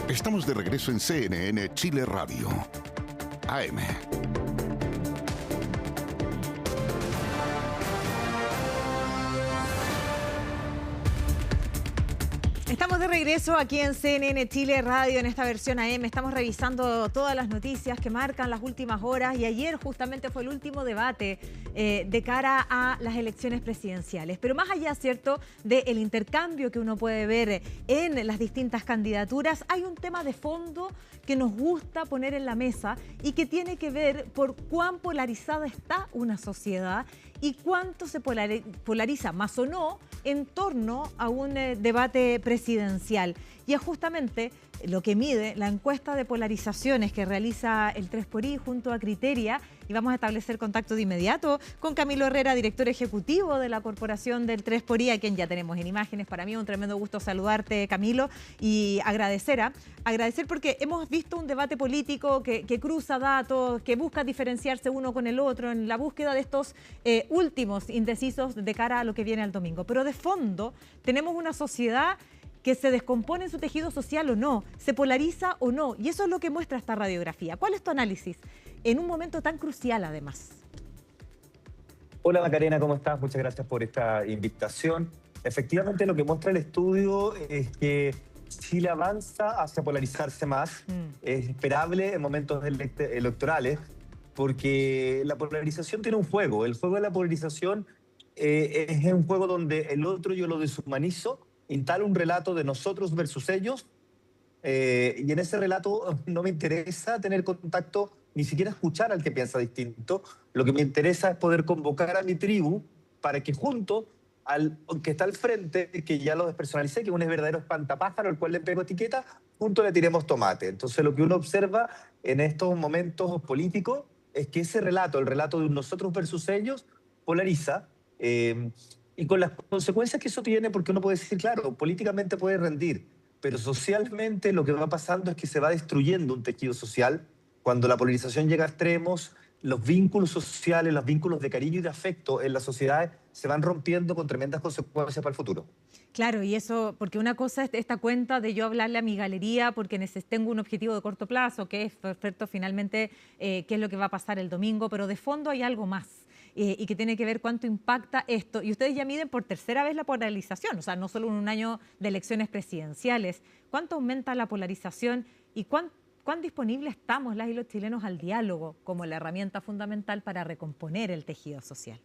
Estamos de regreso en CNN Chile Radio. AM. Estamos de regreso aquí en CNN Chile Radio, en esta versión AM. Estamos revisando todas las noticias que marcan las últimas horas y ayer justamente fue el último debate de cara a las elecciones presidenciales. Pero más allá, ¿cierto?, del intercambio que uno puede ver en las distintas candidaturas, hay un tema de fondo que nos gusta poner en la mesa y que tiene que ver por cuán polarizada está una sociedad y cuánto se polariza, más o no, en torno a un debate presidencial. Y es justamente lo que mide la encuesta de polarizaciones que realiza el 3xI junto a Criteria. Y vamos a establecer contacto de inmediato con Camilo Herrera, director ejecutivo de la corporación del 3xI, a quien ya tenemos en imágenes. Para mí es un tremendo gusto saludarte, Camilo, y agradecer porque hemos visto un debate político que cruza datos, que busca diferenciarse uno con el otro en la búsqueda de estos últimos indecisos de cara a lo que viene al domingo. Pero de fondo tenemos una sociedad que se descompone en su tejido social o no, se polariza o no, y eso es lo que muestra esta radiografía. ¿Cuál es tu análisis en un momento tan crucial, además? Hola Macarena, ¿cómo estás? Muchas gracias por esta invitación. Efectivamente, lo que muestra el estudio es que Chile avanza hacia polarizarse más. Es esperable en momentos electorales, porque la polarización tiene un juego. El juego de la polarización es un juego donde el otro yo lo deshumanizo, instalo un relato de nosotros versus ellos, y en ese relato no me interesa tener contacto, ni siquiera escuchar al que piensa distinto. Lo que me interesa es poder convocar a mi tribu para que junto al que está al frente, que ya lo despersonalicé, que es un verdadero espantapájaro al cual le pego etiqueta, junto le tiremos tomate. Entonces lo que uno observa en estos momentos políticos es que ese relato, el relato de un nosotros versus ellos, polariza, y con las consecuencias que eso tiene, porque uno puede decir, claro, políticamente puede rendir, pero socialmente lo que va pasando es que se va destruyendo un tejido social. Cuando la polarización llega a extremos, los vínculos sociales, los vínculos de cariño y de afecto en las sociedades se van rompiendo con tremendas consecuencias para el futuro. Claro, y eso, porque una cosa es esta cuenta de yo hablarle a mi galería porque tengo un objetivo de corto plazo, que es perfecto finalmente qué es lo que va a pasar el domingo, pero de fondo hay algo más. Y que tiene que ver cuánto impacta esto. Y ustedes ya miden por tercera vez la polarización, o sea, no solo en un año de elecciones presidenciales. ¿Cuánto aumenta la polarización y cuán disponibles estamos las y los chilenos al diálogo como la herramienta fundamental para recomponer el tejido social?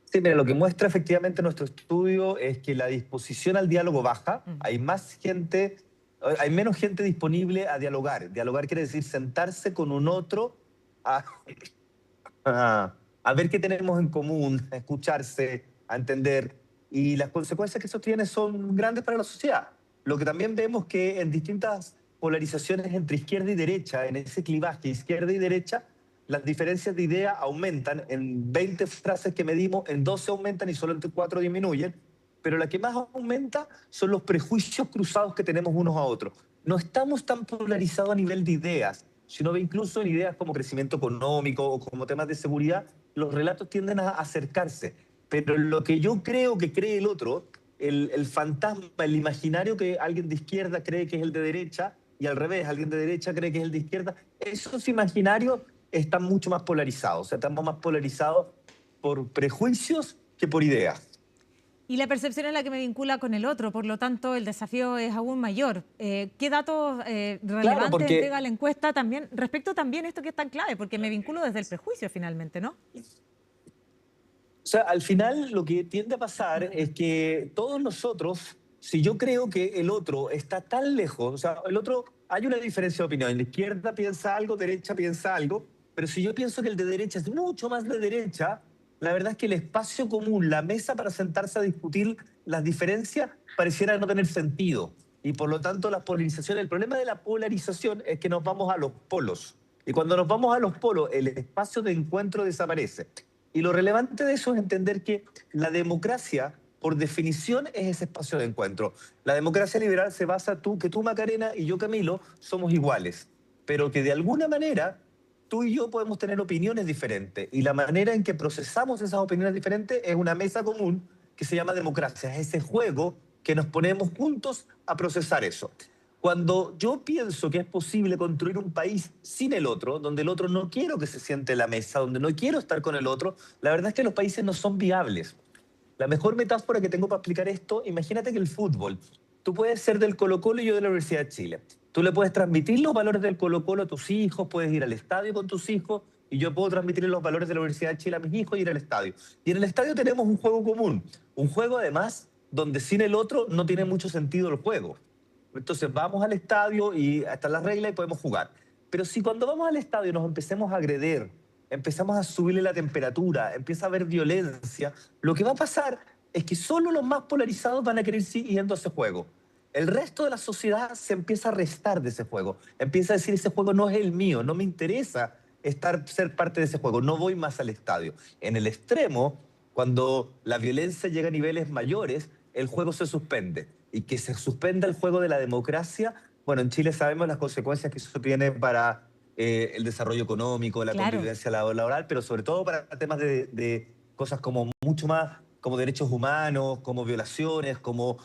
Sí, mira, lo que muestra efectivamente nuestro estudio es que la disposición al diálogo baja. Hay menos gente disponible a dialogar. Dialogar quiere decir sentarse con un otro a ver qué tenemos en común, a escucharse, a entender. Y las consecuencias que eso tiene son grandes para la sociedad. Lo que también vemos que en distintas polarizaciones entre izquierda y derecha, en ese clivaje izquierda y derecha, las diferencias de idea aumentan. En 20 frases que medimos, en 12 aumentan y solo en 4 disminuyen. Pero la que más aumenta son los prejuicios cruzados que tenemos unos a otros. No estamos tan polarizados a nivel de ideas, sino incluso en ideas como crecimiento económico o como temas de seguridad, los relatos tienden a acercarse. Pero lo que yo creo que cree el otro, el fantasma, el imaginario que alguien de izquierda cree que es el de derecha, y al revés, alguien de derecha cree que es el de izquierda, esos imaginarios están mucho más polarizados. O sea, estamos más polarizados por prejuicios que por ideas. Y la percepción es la que me vincula con el otro, por lo tanto el desafío es aún mayor. ¿Qué datos relevantes entrega la encuesta también respecto también a esto que es tan clave? Porque me vinculo desde el prejuicio finalmente, ¿no? O sea, al final lo que tiende a pasar es que todos nosotros, si yo creo que el otro está tan lejos, o sea, el otro, hay una diferencia de opinión. La izquierda piensa algo, derecha piensa algo, pero si yo pienso que el de derecha es mucho más de derecha, la verdad es que el espacio común, la mesa para sentarse a discutir las diferencias, pareciera no tener sentido. Y por lo tanto, la polarización, el problema de la polarización es que nos vamos a los polos. Y cuando nos vamos a los polos, el espacio de encuentro desaparece. Y lo relevante de eso es entender que la democracia, por definición, es ese espacio de encuentro. La democracia liberal se basa que tú, Macarena, y yo, Camilo, somos iguales. Pero que de alguna manera tú y yo podemos tener opiniones diferentes, y la manera en que procesamos esas opiniones diferentes es una mesa común que se llama democracia. Es ese juego que nos ponemos juntos a procesar eso. Cuando yo pienso que es posible construir un país sin el otro, donde el otro no quiero que se siente en la mesa, donde no quiero estar con el otro, la verdad es que los países no son viables. La mejor metáfora que tengo para explicar esto, imagínate que el fútbol, tú puedes ser del Colo-Colo y yo de la Universidad de Chile. Tú le puedes transmitir los valores del Colo-Colo a tus hijos, puedes ir al estadio con tus hijos, y yo puedo transmitir los valores de la Universidad de Chile a mis hijos y ir al estadio. Y en el estadio tenemos un juego común, un juego además donde sin el otro no tiene mucho sentido el juego. Entonces vamos al estadio y están las reglas y podemos jugar. Pero si cuando vamos al estadio nos empecemos a agreder, empezamos a subirle la temperatura, empieza a haber violencia, lo que va a pasar es que solo los más polarizados van a querer seguir yendo a ese juego. El resto de la sociedad se empieza a restar de ese juego. Empieza a decir, ese juego no es el mío, no me interesa ser parte de ese juego, no voy más al estadio. En el extremo, cuando la violencia llega a niveles mayores, el juego se suspende. Y que se suspenda el juego de la democracia, bueno, en Chile sabemos las consecuencias que eso tiene para el desarrollo económico, la convivencia laboral, pero sobre todo para temas de cosas como mucho más, como derechos humanos, como violaciones, como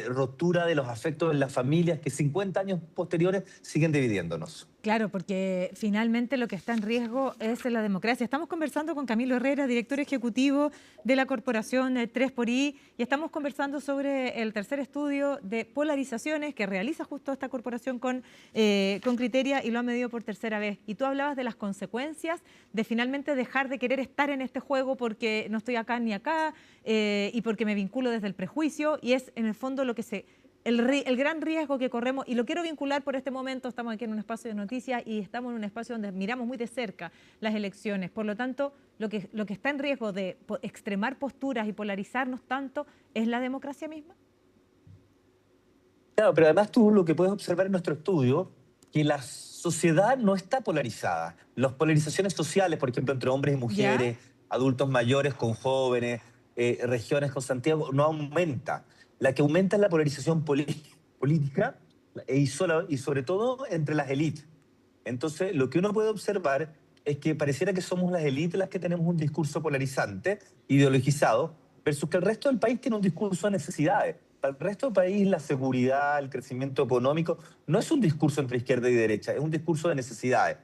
ruptura de los afectos en las familias que 50 años posteriores siguen dividiéndonos. Claro, porque finalmente lo que está en riesgo es la democracia. Estamos conversando con Camilo Herrera, director ejecutivo de la corporación 3xI, y estamos conversando sobre el tercer estudio de polarizaciones que realiza justo esta corporación con Criteria, y lo ha medido por tercera vez. Y tú hablabas de las consecuencias de finalmente dejar de querer estar en este juego porque no estoy acá ni acá y porque me vinculo desde el prejuicio, y es en el fondo lo que el gran riesgo que corremos, y lo quiero vincular por este momento. Estamos aquí en un espacio de noticias y estamos en un espacio donde miramos muy de cerca las elecciones. Por lo tanto, lo que está en riesgo de extremar posturas y polarizarnos tanto es la democracia misma. Claro, pero además tú lo que puedes observar en nuestro estudio, que la sociedad no está polarizada. Las polarizaciones sociales, por ejemplo, entre hombres y mujeres, adultos mayores con jóvenes, regiones con Santiago, no aumenta. La que aumenta es la polarización política y sobre todo entre las élites. Entonces, lo que uno puede observar es que pareciera que somos las élites las que tenemos un discurso polarizante, ideologizado, versus que el resto del país tiene un discurso de necesidades. Para el resto del país, la seguridad, el crecimiento económico, no es un discurso entre izquierda y derecha, es un discurso de necesidades.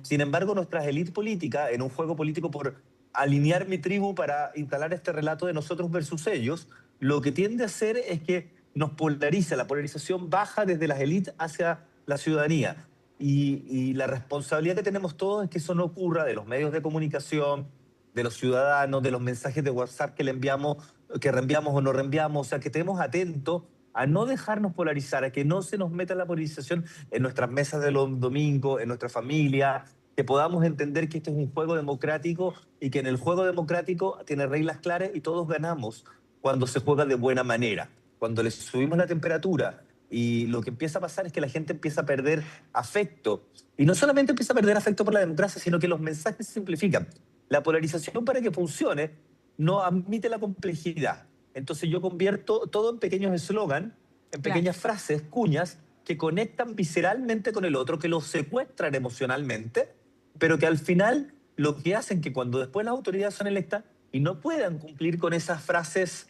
Sin embargo, nuestras élites políticas, en un juego político por alinear mi tribu para instalar este relato de nosotros versus ellos, lo que tiende a hacer es que nos polariza, la polarización baja desde las élites hacia la ciudadanía. Y la responsabilidad que tenemos todos es que eso no ocurra, de los medios de comunicación, de los ciudadanos, de los mensajes de WhatsApp que reenviamos o no reenviamos. O sea, que estemos atentos a no dejarnos polarizar, a que no se nos meta la polarización en nuestras mesas de los domingos, en nuestra familia, que podamos entender que este es un juego democrático y que en el juego democrático tiene reglas claras y todos ganamos cuando se juega de buena manera. Cuando le subimos la temperatura y lo que empieza a pasar es que la gente empieza a perder afecto. Y no solamente empieza a perder afecto por la democracia, sino que los mensajes se simplifican. La polarización, para que funcione, no admite la complejidad. Entonces yo convierto todo en pequeños eslogans, en pequeñas frases, cuñas, que conectan visceralmente con el otro, que lo secuestran emocionalmente, pero que al final lo que hacen que cuando después las autoridades son electas y no puedan cumplir con esas frases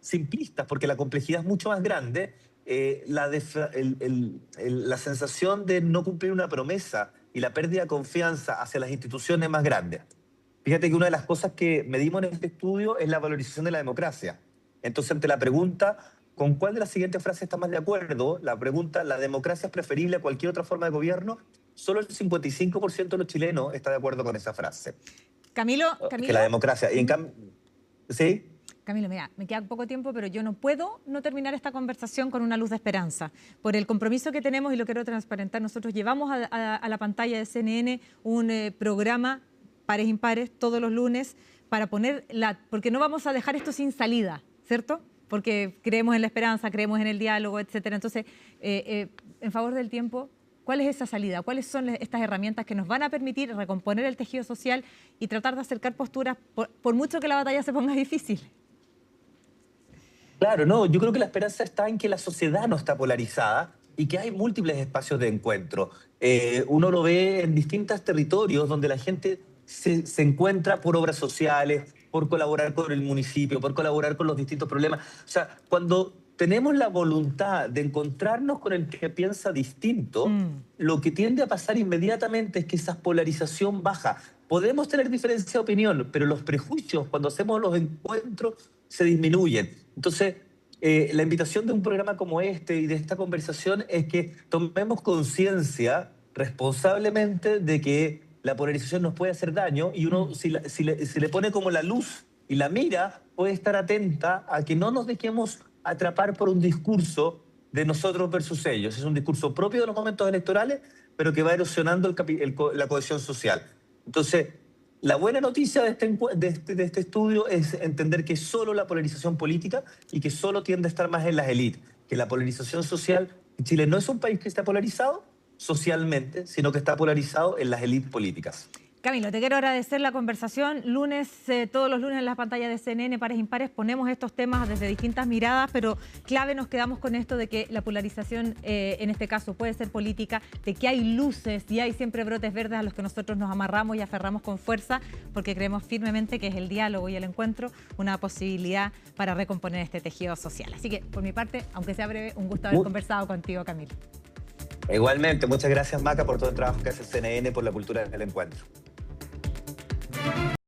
simplistas, porque la complejidad es mucho más grande, la sensación de no cumplir una promesa y la pérdida de confianza hacia las instituciones es más grande. Fíjate que una de las cosas que medimos en este estudio es la valorización de la democracia. Entonces, ante la pregunta, ¿con cuál de las siguientes frases está más de acuerdo? La pregunta, ¿la democracia es preferible a cualquier otra forma de gobierno? Solo el 55% de los chilenos está de acuerdo con esa frase. Camilo. Que la democracia. Y en cambio, ¿sí? Camilo, mira, me queda poco tiempo, pero yo no puedo no terminar esta conversación con una luz de esperanza. Por el compromiso que tenemos, y lo quiero transparentar, nosotros llevamos a la pantalla de CNN un programa pares impares todos los lunes para porque no vamos a dejar esto sin salida, ¿cierto? Porque creemos en la esperanza, creemos en el diálogo, etcétera. Entonces, en favor del tiempo, ¿cuál es esa salida? ¿Cuáles son estas herramientas que nos van a permitir recomponer el tejido social y tratar de acercar posturas, por mucho que la batalla se ponga difícil? Claro, no, yo creo que la esperanza está en que la sociedad no está polarizada y que hay múltiples espacios de encuentro. Uno lo ve en distintos territorios donde la gente se encuentra por obras sociales, por colaborar con el municipio, por colaborar con los distintos problemas. O sea, cuando tenemos la voluntad de encontrarnos con el que piensa distinto, lo que tiende a pasar inmediatamente es que esa polarización baja. Podemos tener diferencia de opinión, pero los prejuicios, cuando hacemos los encuentros, se disminuyen. Entonces, la invitación de un programa como este y de esta conversación es que tomemos conciencia responsablemente de que la polarización nos puede hacer daño y uno, si le pone como la luz y la mira, puede estar atenta a que no nos dejemos atrapar por un discurso de nosotros versus ellos. Es un discurso propio de los momentos electorales, pero que va erosionando la cohesión social. Entonces, la buena noticia de este estudio es entender que es solo la polarización política y que solo tiende a estar más en las élites, que la polarización social, Chile no es un país que está polarizado socialmente, sino que está polarizado en las élites políticas. Camilo, te quiero agradecer la conversación. Todos los lunes en las pantallas de CNN, Pares Impares, ponemos estos temas desde distintas miradas, pero clave nos quedamos con esto de que la polarización, en este caso, puede ser política, de que hay luces y hay siempre brotes verdes a los que nosotros nos amarramos y aferramos con fuerza, porque creemos firmemente que es el diálogo y el encuentro una posibilidad para recomponer este tejido social. Así que, por mi parte, aunque sea breve, un gusto haber conversado contigo, Camilo. Igualmente, muchas gracias, Maca, por todo el trabajo que hace CNN por la cultura del encuentro.